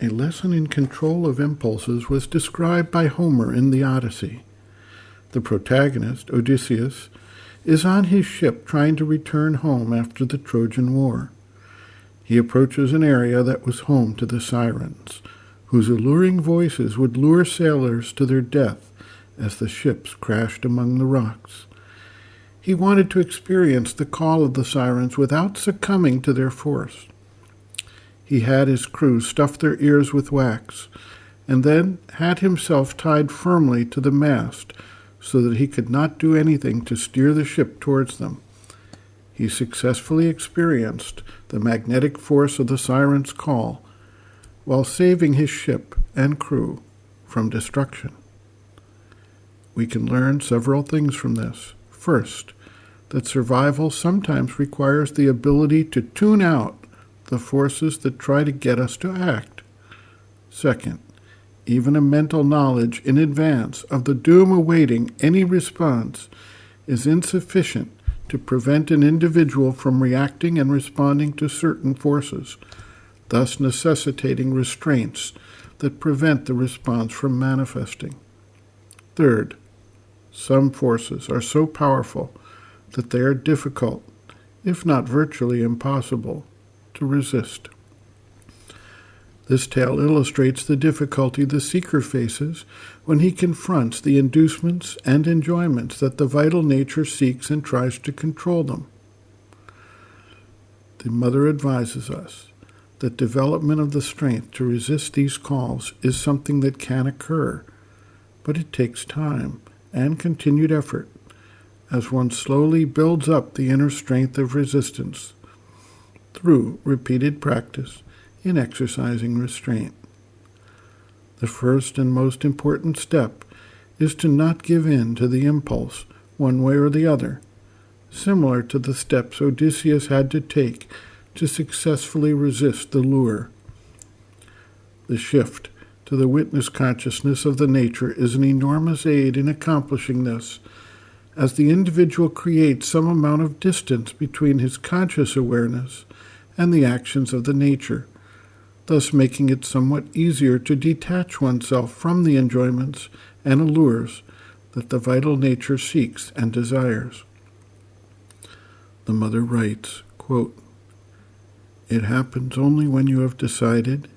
A lesson in control of impulses was described by Homer in the Odyssey. The protagonist, Odysseus, is on his ship trying to return home after the Trojan War. He approaches an area that was home to the sirens, whose alluring voices would lure sailors to their death as the ships crashed among the rocks. He wanted to experience the call of the sirens without succumbing to their force. He had his crew stuff their ears with wax, and then had himself tied firmly to the mast so that he could not do anything to steer the ship towards them. He successfully experienced the magnetic force of the siren's call while saving his ship and crew from destruction. We can learn several things from this. First, that survival sometimes requires the ability to tune out the forces that try to get us to act. Second, even a mental knowledge in advance of the doom awaiting any response is insufficient to prevent an individual from reacting and responding to certain forces, thus necessitating restraints that prevent the response from manifesting. Third, some forces are so powerful that they are difficult, if not virtually impossible, to resist. This tale illustrates the difficulty the seeker faces when he confronts the inducements and enjoyments that the vital nature seeks and tries to control them. The mother advises us that development of the strength to resist these calls is something that can occur, but it takes time and continued effort as one slowly builds up the inner strength of resistance through repeated practice in exercising restraint. The first and most important step is to not give in to the impulse one way or the other, similar to the steps Odysseus had to take to successfully resist the lure. The shift to the witness consciousness of the nature is an enormous aid in accomplishing this, as the individual creates some amount of distance between his conscious awareness and the actions of the nature, thus making it somewhat easier to detach oneself from the enjoyments and allures that the vital nature seeks and desires. The mother writes, quote, "It happens only when you have decided,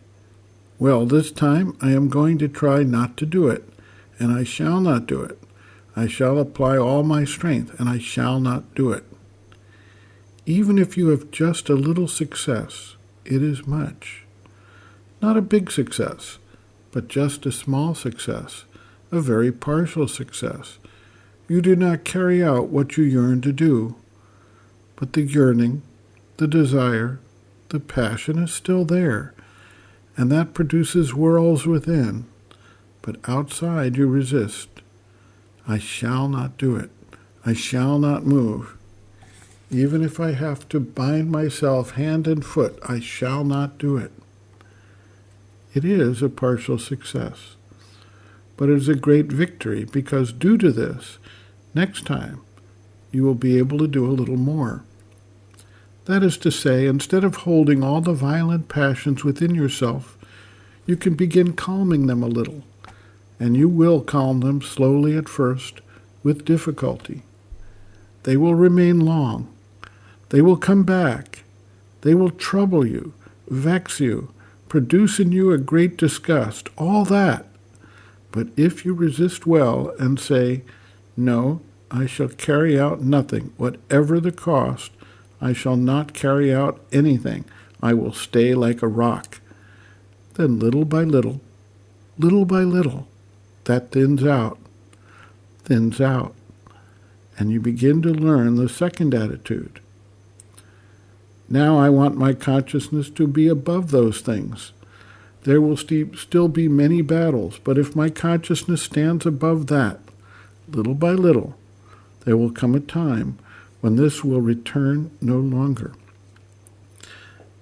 well, this time I am going to try not to do it, and I shall not do it. I shall apply all my strength, and I shall not do it. Even if you have just a little success, it is much. Not a big success, but just a small success, a very partial success. You do not carry out what you yearn to do, but the yearning, the desire, the passion is still there, and that produces whirls within, but outside you resist. I shall not do it. I shall not move. Even if I have to bind myself hand and foot, I shall not do it." It is a partial success, but it is a great victory because due to this, next time you will be able to do a little more. That is to say, instead of holding all the violent passions within yourself, you can begin calming them a little, and you will calm them slowly at first, with difficulty. They will remain long. They will come back. They will trouble you, vex you, produce in you a great disgust, all that. But if you resist well and say, "No, I shall carry out nothing, whatever the cost, I shall not carry out anything, I will stay like a rock," then little by little, that thins out, and you begin to learn the second attitude. Now I want my consciousness to be above those things. There will still be many battles, but if my consciousness stands above that, little by little, there will come a time when this will return no longer.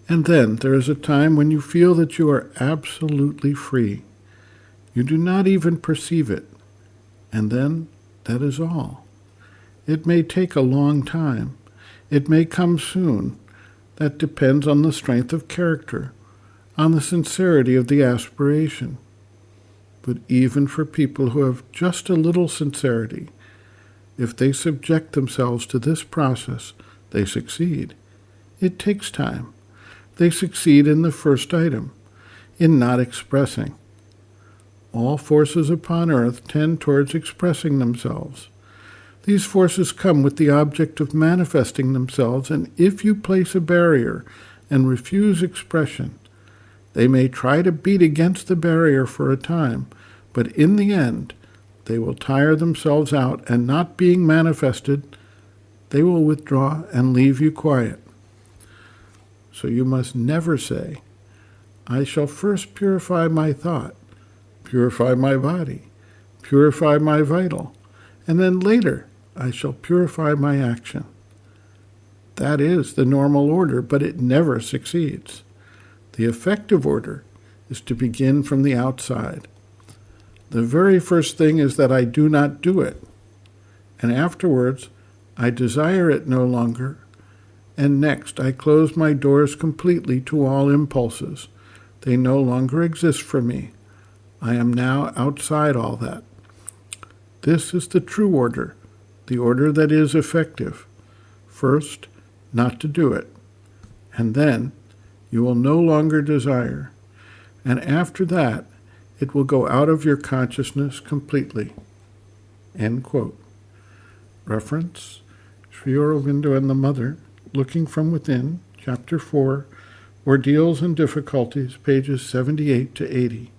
And then there is a time when you feel that you are absolutely free. You do not even perceive it, and then that is all. It may take a long time. It may come soon. That depends on the strength of character, on the sincerity of the aspiration. But even for people who have just a little sincerity, if they subject themselves to this process, they succeed. It takes time. They succeed in the first item, in not expressing. All forces upon earth tend towards expressing themselves. These forces come with the object of manifesting themselves, and if you place a barrier and refuse expression, they may try to beat against the barrier for a time, but in the end, they will tire themselves out, and not being manifested, they will withdraw and leave you quiet. So you must never say, I shall first purify my thought, purify my body, purify my vital, and then later I shall purify my action. That is the normal order, but it never succeeds. The effective order is to begin from the outside. The very first thing is that I do not do it, and afterwards I desire it no longer, and next I close my doors completely to all impulses. They no longer exist for me. I am now outside all that. This is the true order, the order that is effective. First, not to do it, and then you will no longer desire, and after that, it will go out of your consciousness completely. End quote. Reference, Sri Aurobindo and the Mother, Looking from Within, Chapter 4, Ordeals and Difficulties, pages 78 to 80.